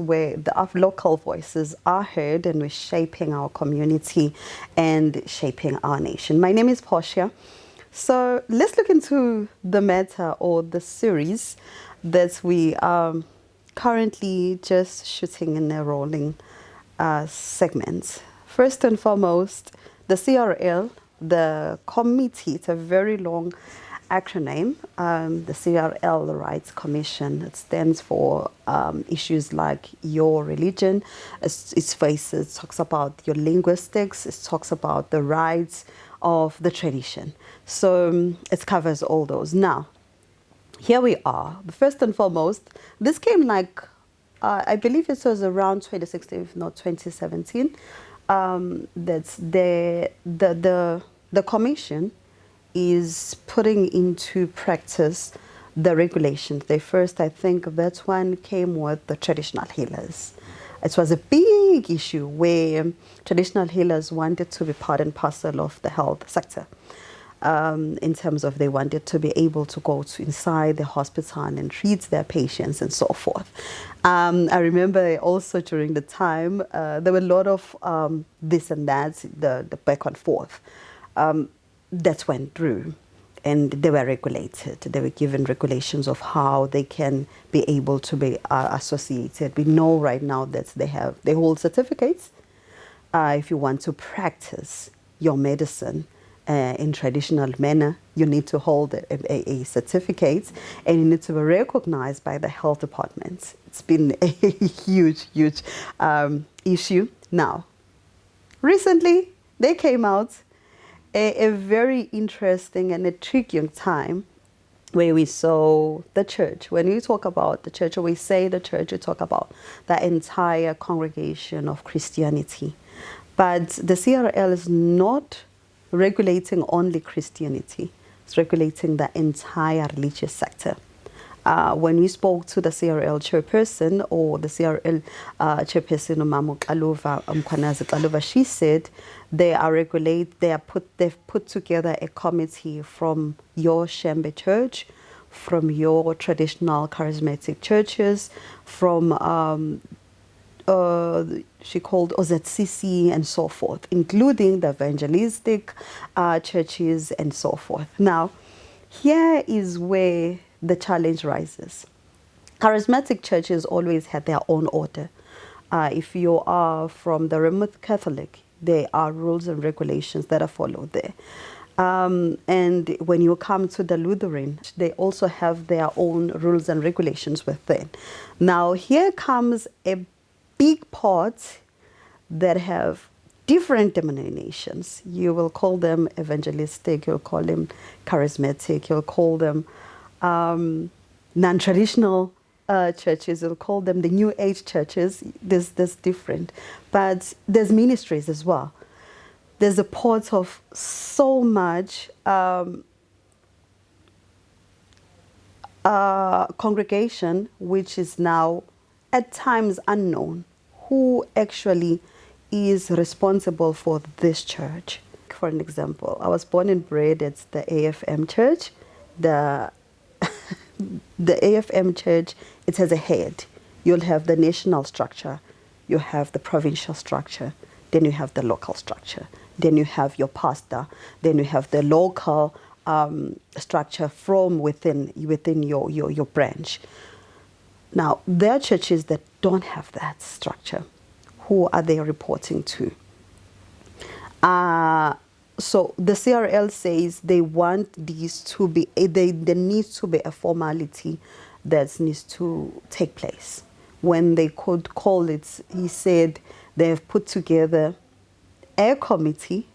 where our local voices are heard and we're shaping our community and shaping our nation. My name is Portia. So let's look into the matter or the series that we are currently just shooting in a rolling segment. First and foremost, the CRL, the committee, it's a very long acronym, the CRL Rights Commission. It stands for issues like your religion, it talks about your linguistics, it talks about the rights of the tradition. So it covers all those. Now, here we are. First and foremost, this came like, I believe it was around 2016, if not 2017, that's the commission is putting into practice the regulations. They first, I think that one came with the traditional healers. It was a big issue where traditional healers wanted to be part and parcel of the health sector. In terms of they wanted to be able to go to inside the hospital and treat their patients and so forth. I remember also during the time, there were a lot of this and that, the back and forth. That went through and they were regulated. They were given regulations of how they can be able to be associated. We know right now that they hold certificates. If you want to practice your medicine in traditional manner, you need to hold a certificate and you need to be recognized by the health department. It's been a huge issue. Now, recently they came out a very interesting and intriguing time where we saw the church. When we talk about the church, or we say the church, we talk about the entire congregation of Christianity. But the CRL is not regulating only Christianity. It's regulating the entire religious sector. When we spoke to the CRL chairperson or the CRL chairperson Mkhwanazi, she said they've put together a committee from your Shembe church, from your traditional charismatic churches, from she called OZCC and so forth, including the evangelistic churches and so forth. Now, here is where the challenge rises. Charismatic churches always had their own order. If you are from the Roman Catholic, there are rules and regulations that are followed there. And when you come to the Lutheran, they also have their own rules and regulations within. Now, here comes a big part that have different denominations. You will call them evangelistic, you'll call them charismatic, you'll call them non-traditional churches, you'll call them the New Age churches. There's different. But there's ministries as well. There's a part of so much congregation which is now at times unknown who actually is responsible for this church. For an example, I was born and bred at the AFM church. The AFM church, it has a head. You'll have the national structure, you have the provincial structure, then you have the local structure, then you have your pastor, then you have the local structure from within your branch. Now, there are churches that don't have that structure. Who are they reporting to? So the CRL says they want these to be, there needs to be a formality that needs to take place. When they could call it, he said they've put together a committee,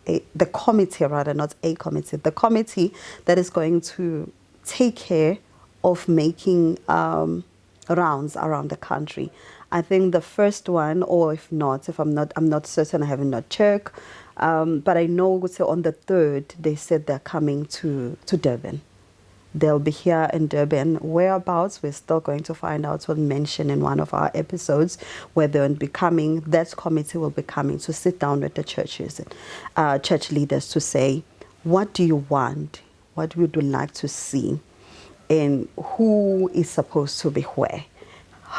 the committee rather, not a committee, the committee that is going to take care of making rounds around the country. I think the first one, or if not, I'm not certain, I haven't not checked, but I know on the 3rd, they said they're coming to Durban. They'll be here in Durban. Whereabouts, we're still going to find out. We'll mention in one of our episodes where they'll be coming. That committee will be coming to sit down with the churches and church leaders to say, what do you want? What would you like to see? And who is supposed to be where?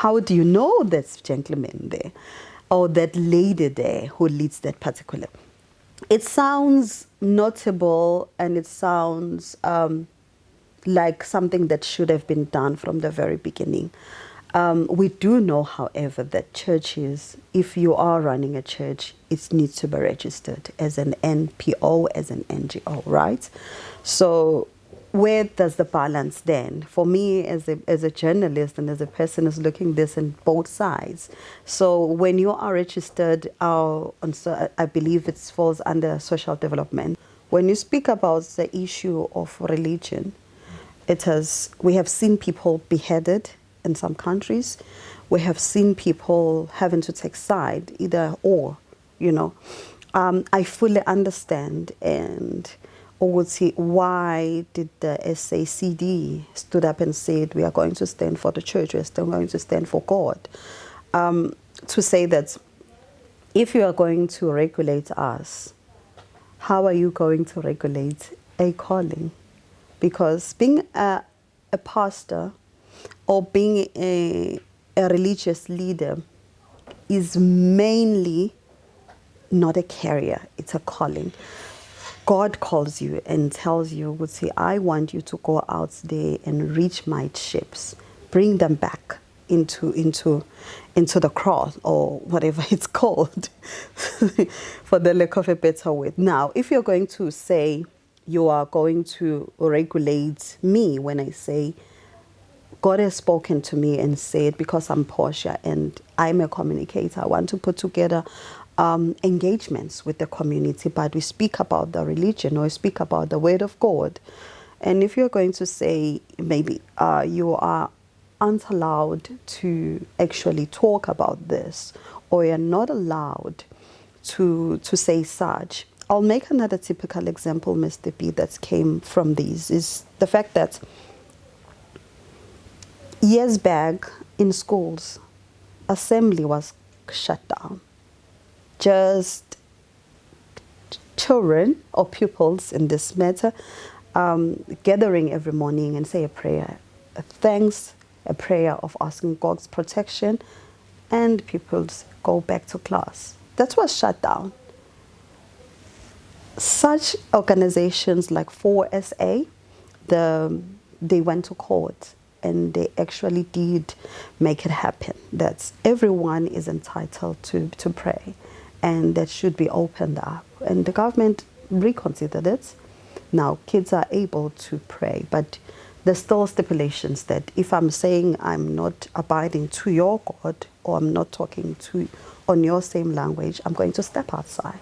How do you know that gentleman there or that lady there who leads that particular? It sounds notable, and it sounds like something that should have been done from the very beginning. We do know, however, that churches, if you are running a church, it needs to be registered as an NPO, as an NGO, right? So where does the balance stand? For me, as a journalist and as a person who's looking this in both sides. So when you are registered, I believe it falls under social development. When you speak about the issue of religion, we have seen people beheaded in some countries. We have seen people having to take side, either or, you know. I fully understand, and would say, why did the SACD stood up and said, we are going to stand for the church, we are still going to stand for God. To say that if you are going to regulate us, how are you going to regulate a calling? Because being a pastor or being a religious leader is mainly not a career, it's a calling. God calls you and tells you, would say, I want you to go out there and reach my sheep, bring them back into the cross, or whatever it's called, for the lack of a better word. Now, if you're going to say you are going to regulate me, when I say God has spoken to me and said, because I'm Portia and I'm a communicator, I want to put together engagements with the community, but we speak about the religion or we speak about the word of God. And if you're going to say maybe you aren't allowed to actually talk about this, or you're not allowed to say such, I'll make another typical example, Mr. B, that came from these, is the fact that years back in schools, assembly was shut down. Just children or pupils in this matter gathering every morning and say a prayer, a thanks, a prayer of asking God's protection, and pupils go back to class. That was shut down. Such organizations like 4SA, they went to court and they actually did make it happen. That everyone is entitled to pray, and that should be opened up. And the government reconsidered it. Now kids are able to pray, but there's still stipulations that if I'm saying I'm not abiding to your God, or I'm not talking on your same language, I'm going to step outside.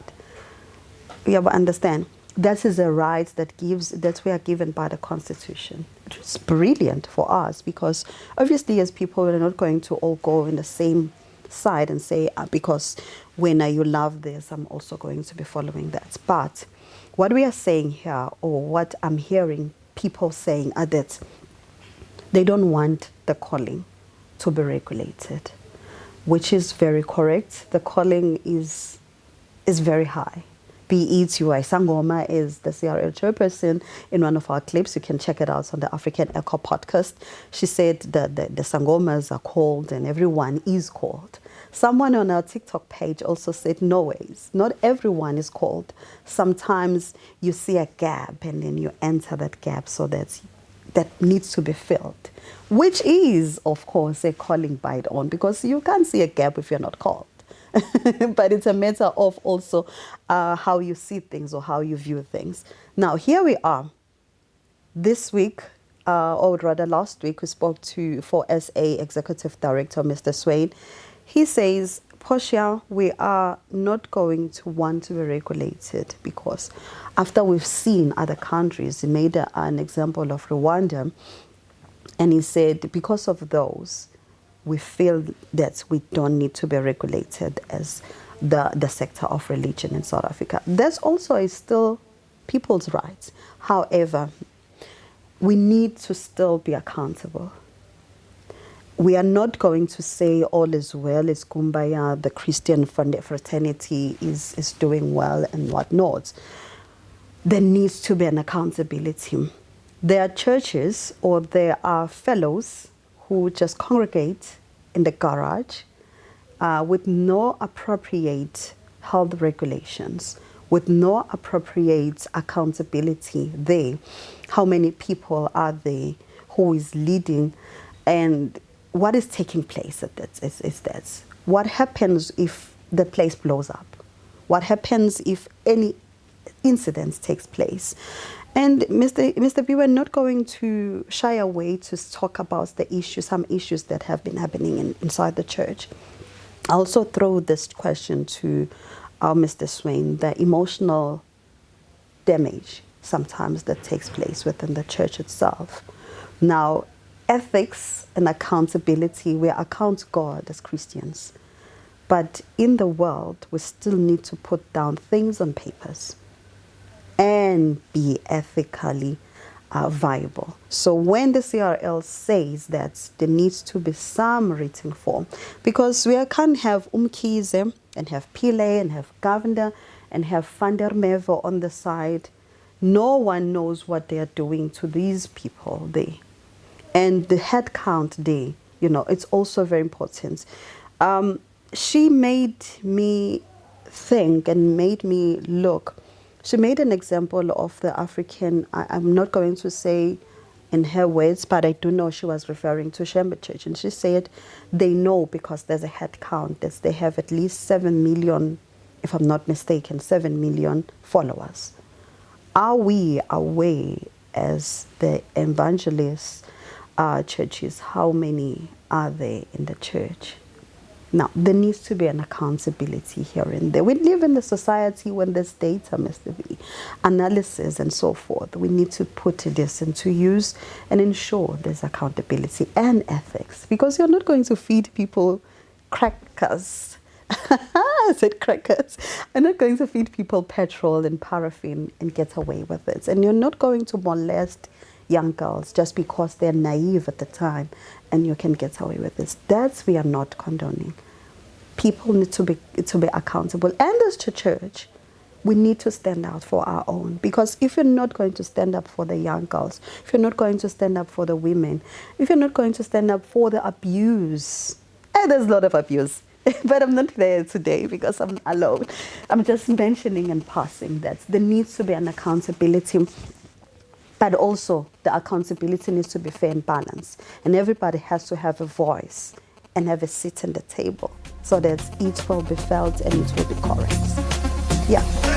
You understand? That is a right that we are given by the Constitution. It's brilliant for us, because obviously as people, we're not going to all go in the same side and say, because when you love this, I'm also going to be following that. But what we are saying here, or what I'm hearing people saying, are that they don't want the calling to be regulated, which is very correct. The calling is very high. Be it UI Sangoma is the CRL chairperson in one of our clips. You can check it out on the African Echo podcast. She said that the Sangomas are called and everyone is called. Someone on our TikTok page also said, no ways, not everyone is called. Sometimes you see a gap and then you enter that gap, so that needs to be filled, which is, of course, a calling by its own, because you can't see a gap if you're not called. But it's a matter of also how you see things or how you view things. Now, here we are. This week, or rather last week, we spoke to 4SA Executive Director, Mr. Swain. He says, Portia, we are not going to want to be regulated, because after we've seen other countries, he made an example of Rwanda, and he said, because of those, we feel that we don't need to be regulated as the sector of religion in South Africa. That's also still people's rights. However, we need to still be accountable. We are not going to say all is well, it's kumbaya, the Christian fraternity is doing well and whatnot. There needs to be an accountability. There are churches or there are fellows who just congregate in the garage with no appropriate health regulations, with no appropriate accountability there. How many people are there? Who is leading? And what is taking place at that is that. What happens if the place blows up? What happens if any incident takes place? And Mr. B, we're not going to shy away to talk about the issues, some issues that have been happening inside the church. I also throw this question to Mr. Swain, the emotional damage sometimes that takes place within the church itself. Now, ethics and accountability, we account God as Christians. But in the world, we still need to put down things on papers and be ethically viable. So when the CRL says that there needs to be some written form, because we can't have Umkhize and have Pile and have Governor and have Van der Merwe on the side. No one knows what they are doing to these people there. And the head count there, it's also very important. She made me think and made me look. She made an example of the African, I'm not going to say in her words, but I do know she was referring to Shembe Church. And she said they know because there's a head count, that they have at least 7 million, if I'm not mistaken, 7 million followers. Are we aware as the evangelist churches, how many are there in the church? Now, there needs to be an accountability here and there. We live in a society when there's data, Mr. V, analysis and so forth. We need to put this into use and ensure there's accountability and ethics, because you're not going to feed people crackers. I said crackers. I'm not going to feed people petrol and paraffin and get away with it. And you're not going to molest young girls just because they're naive at the time and you can get away with this. That's we are not condoning. People need to be accountable. And as a church, we need to stand out for our own. Because if you're not going to stand up for the young girls, if you're not going to stand up for the women, if you're not going to stand up for the abuse, and there's a lot of abuse, but I'm not there today because I'm alone. I'm just mentioning and passing that there needs to be an accountability. But also, the accountability needs to be fair and balanced. And everybody has to have a voice and have a seat at the table so that each will be felt and it will be correct. Yeah.